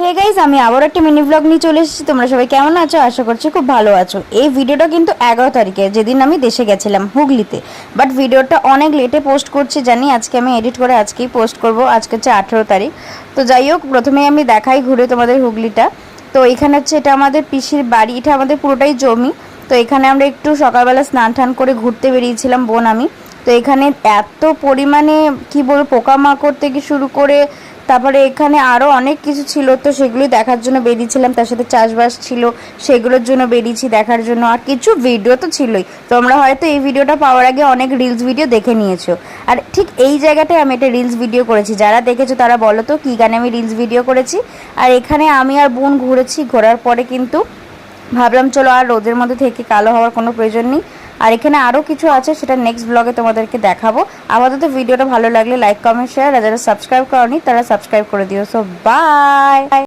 Hey guys, আমি আবার একটা মিনি ব্লগ নিয়ে চলে এসেছি। তোমরা সবাই কেমন আছো? আশা করছি খুব ভালো আছো। এই ভিডিওটা কিন্তু 11 তারিখে, যেদিন আমি দেশে গেছিলাম হুগলিতে। বাট ভিডিওটা অনেক লেটে পোস্ট করছি জানি, আজকে আমি এডিট করে আজকেই পোস্ট করব। আজকে হচ্ছে 18 তারিখ। তো যাই হোক, প্রথমেই আমি দেখাই ঘুরে তোমাদের হুগলিটা। তো এখানে হচ্ছে এটা আমাদের পিসির বাড়ি, এটা আমাদের পুরোটাই জমি। তো এখানে আমরা একটু সকালবেলা স্নান টান করে ঘুরতে বেরিয়েছিলাম বোন আমি। তো এখানে এত পরিমাণে কি বলবো, পোকামাকড় থেকে শুরু করে তারপরে এখানে আরও অনেক কিছু ছিল, তো সেগুলোই দেখার জন্য বেরিয়েছিলাম। তার সাথে চাষবাস ছিল, সেগুলোর জন্য বেরিয়েছি দেখার জন্য। আর কিছু ভিডিও তো ছিলই, তোমরা হয়তো এই ভিডিওটা পাওয়ার আগে অনেক রিলস ভিডিও দেখে নিয়েছো। আর ঠিক এই জায়গাটায় আমি একটা রিলস ভিডিও করেছি, যারা দেখেছো তারা বলো তো কী গানে আমি রিলস ভিডিও করেছি। আর এখানে আমি আর বোন ঘুরেছি, ঘোরার পরে কিন্তু ভাবলাম চলো আর রোদের মধ্যে থেকে কালো হওয়ার কোনো প্রয়োজন নেই। আর এখানে আরও কিছু আছে, সেটা নেক্সট ব্লগে তোমাদেরকে দেখাবো। আপাতত ভিডিওটা ভালো লাগলে লাইক কমেন্ট শেয়ার, আর যারা সাবস্ক্রাইব করনি তারা সাবস্ক্রাইব করে দিও। So by.